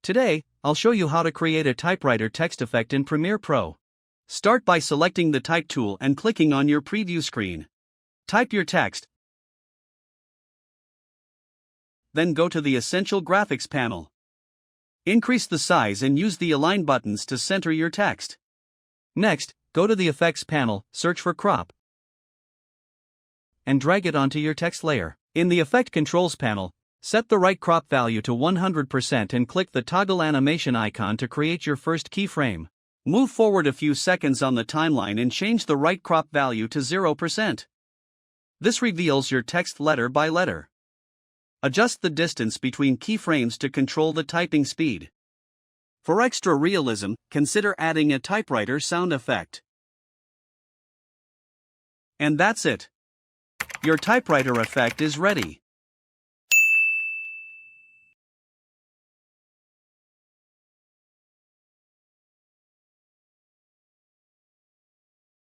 Today, I'll show you how to create a typewriter text effect in Premiere Pro. Start by selecting the Type tool and clicking on your preview screen. Type your text. Then go to the Essential Graphics panel. Increase the size and use the Align buttons to center your text. Next, go to the Effects panel, search for Crop, and drag it onto your text layer. In the Effect Controls panel, set the right crop value to 100% and click the toggle animation icon to create your first keyframe. Move forward a few seconds on the timeline and change the right crop value to 0%. This reveals your text letter by letter. Adjust the distance between keyframes to control the typing speed. For extra realism, consider adding a typewriter sound effect. And that's it. Your typewriter effect is ready.